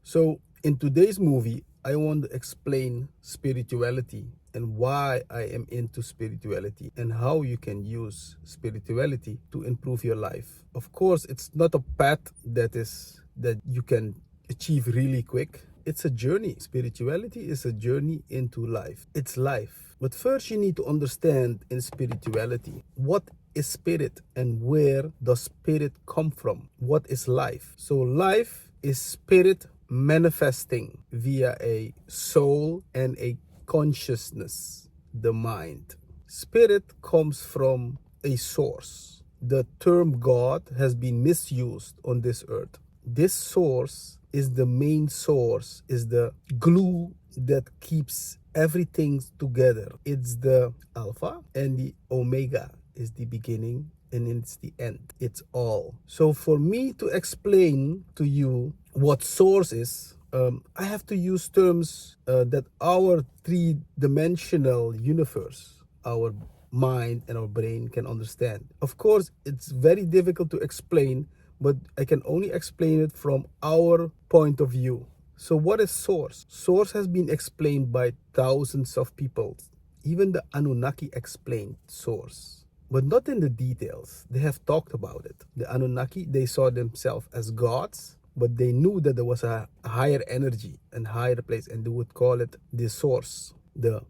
So, in today's movie, I want to explain spirituality and why I am into spirituality and how you can use spirituality to improve your life. Of course, it's not a path that you can achieve really quick. It's a journey. Spirituality is a journey into life. It's life. But first you need to understand in spirituality what is spirit and where does spirit come from? What is life? So life is spirit manifesting via a soul and a consciousness, the mind. Spirit comes from a source. The term God has been misused on this earth. This source is the main source, is the glue that keeps everything together. It's the Alpha and the Omega, is the beginning and it's the end. It's all. So for me to explain to you what source is, I have to use terms that our three-dimensional universe, our mind and our brain can understand. Of course, it's very difficult to explain, but I can only explain it from our point of view. So what is source? Source has been explained by thousands of people. Even the Anunnaki explained source, but not in the details. They have talked about it. The Anunnaki, they saw themselves as gods, but they knew that there was a higher energy and higher place, and they would call it the source, the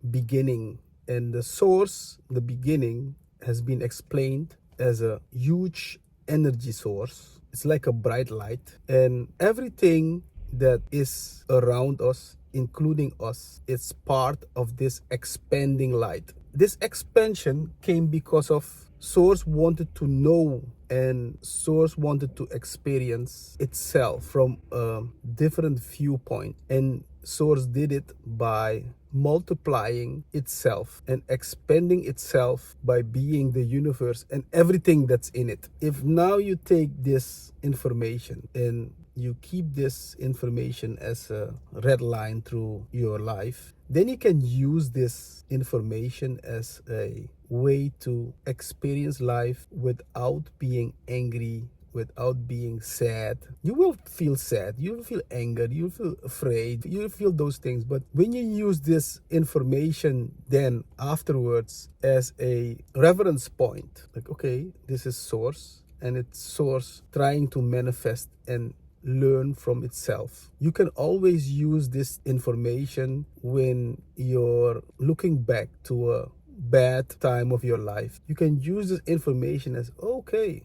beginning. And the source, the beginning, has been explained as a huge energy source. It's like a bright light, and everything that is around us, including us, is part of this expanding light. This expansion came because of Source wanted to know, and Source wanted to experience itself from a different viewpoint, and Source did it by multiplying itself and expanding itself by being the universe and everything that's in it. If now you take this information and you keep this information as a red line through your life, then you can use this information as a way to experience life without being angry, without being sad. You will feel sad, you will feel anger, you will feel afraid, you will feel those things. But when you use this information then afterwards as a reference point, like, okay, this is source, and it's source trying to manifest and learn from itself. You can always use this information when you're looking back to a bad time of your life. You can use this information as, okay,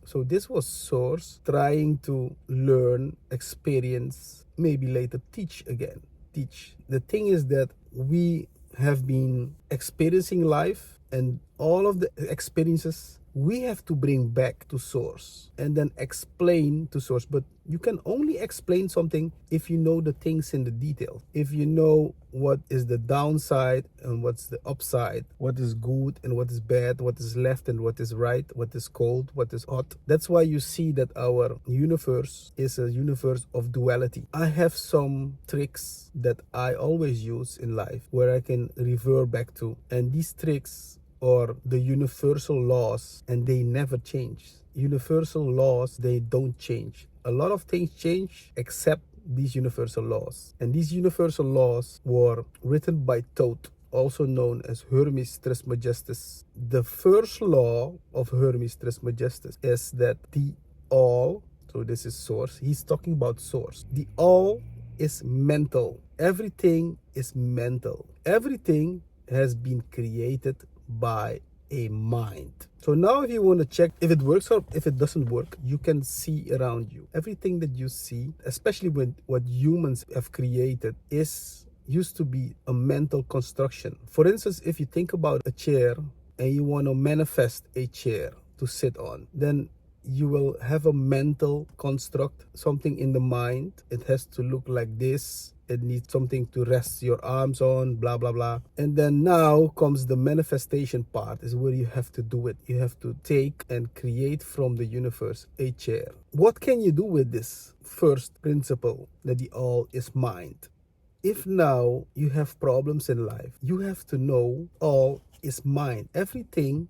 so this was source trying to learn, experience, maybe later teach again. Teach. The thing is that we have been experiencing life, and all of the experiences we have to bring back to source and then explain to source. But you can only explain something if you know the things in the detail, if you know what is the downside and what's the upside, what is good and what is bad, what is left and what is right, what is cold, what is hot. That's why you see that our universe is a universe of duality. I have some tricks that I always use in life where I can revert back to, and these tricks or the universal laws, and they never change. Universal laws, they don't change. A lot of things change except these universal laws. And these universal laws were written by Thoth, also known as Hermes Trismegistus. The first law of Hermes Trismegistus is that the all, so this is source, he's talking about source. The all is mental. Everything is mental. Everything has been created by a mind. So now if you want to check if it works or if it doesn't work, you can see around you. Everything that you see, especially with what humans have created, is used to be a mental construction. For instance, if you think about a chair and you want to manifest a chair to sit on, then you will have a mental construct, something in the mind. It has to look like this. It needs something to rest your arms on, blah, blah, blah. And then now comes the manifestation part, is where you have to do it. You have to take and create from the universe a chair. What can you do with this first principle, that the all is mind? If now you have problems in life, you have to know all is mind. Everything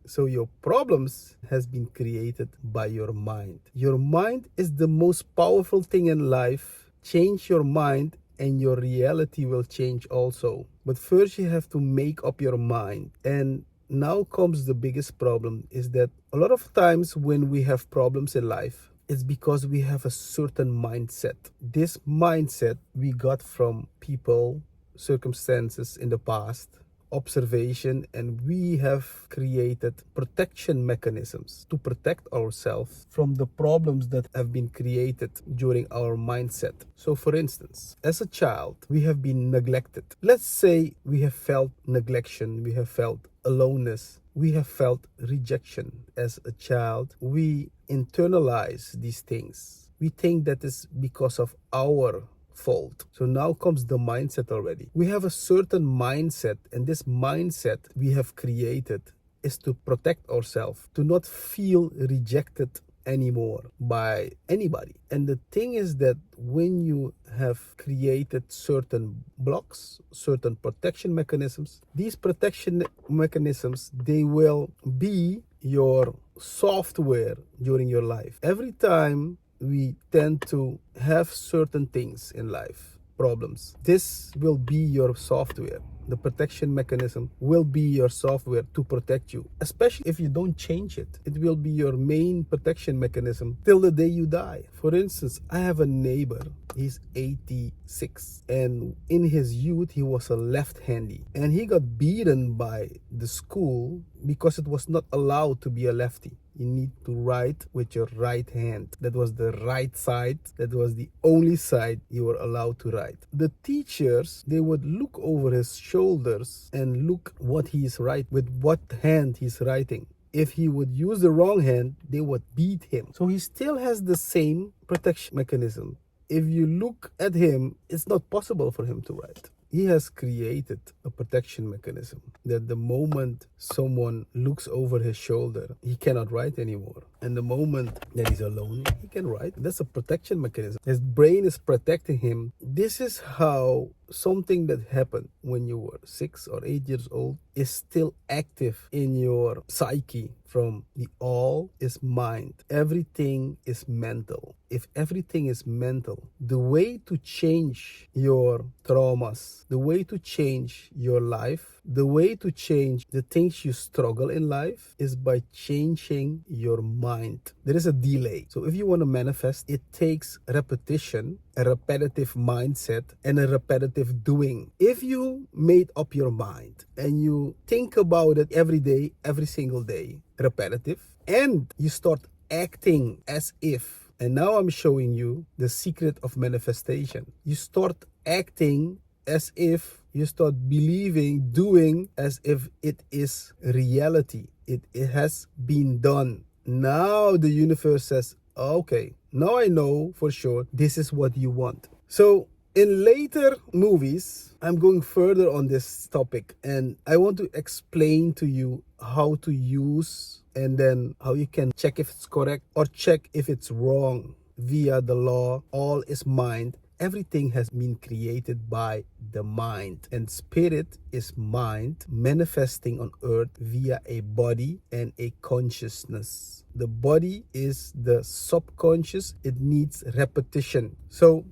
So your problems has been created by your mind. Your mind is the most powerful thing in life. Change your mind and your reality will change also. But first you have to make up your mind. And now comes the biggest problem, is that a lot of times when we have problems in life, it's because we have a certain mindset. This mindset we got from people, circumstances in the past, observation, and we have created protection mechanisms to protect ourselves from the problems that have been created during our mindset. So for instance, as a child, we have been neglected. Let's say we have felt neglection, we have felt aloneness, we have felt rejection as a child. We internalize these things. We think that is because of our fault. So now comes the mindset already. We have a certain mindset, and this mindset we have created is to protect ourselves, to not feel rejected anymore by anybody. And the thing is that when you have created certain blocks, certain protection mechanisms, these protection mechanisms, they will be your software during your life. Every time we tend to have certain things in life, problems, this will be your software. The protection mechanism will be your software to protect you, especially if you don't change it. It will be your main protection mechanism till the day you die. For instance, I have a neighbor. He's 86, and in his youth he was a left-handy, and he got beaten by the school because it was not allowed to be a lefty. You need to write with your right hand. That was the right side. That was the only side you were allowed to write. The teachers, they would look over his shoulders and look what he is writing, with what hand he's writing. If he would use the wrong hand, they would beat him. So he still has the same protection mechanism. If you look at him, it's not possible for him to write. He has created a protection mechanism that the moment someone looks over his shoulder, he cannot write anymore. And the moment that he's alone, he can write. That's a protection mechanism. His brain is protecting him. This is how something that happened when you were 6 or 8 years old is still active in your psyche. From the all is mind. Everything is mental. If everything is mental, the way to change your traumas, the way to change your life, the way to change the things you struggle in life is by changing your mind. There is a delay. So if you want to manifest, it takes repetition, a repetitive mindset, and a repetitive doing. If you made up your mind and you think about it every day, every single day, repetitive, and you start acting as if, and now I'm showing you the secret of manifestation. You start acting as if, you start believing, doing as if it is reality. It has been done. Now the universe says, okay, now I know for sure this is what you want. So in later movies, I'm going further on this topic, and I want to explain to you how to use and then how you can check if it's correct or check if it's wrong via the law. All is mind. Everything has been created by the mind, and spirit is mind manifesting on earth via a body and a consciousness. The body is the subconscious. It needs repetition. So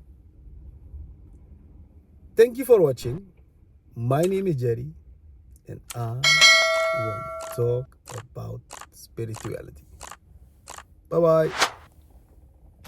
thank you for watching. My name is Jerry, and I want to talk about spirituality. Bye-bye.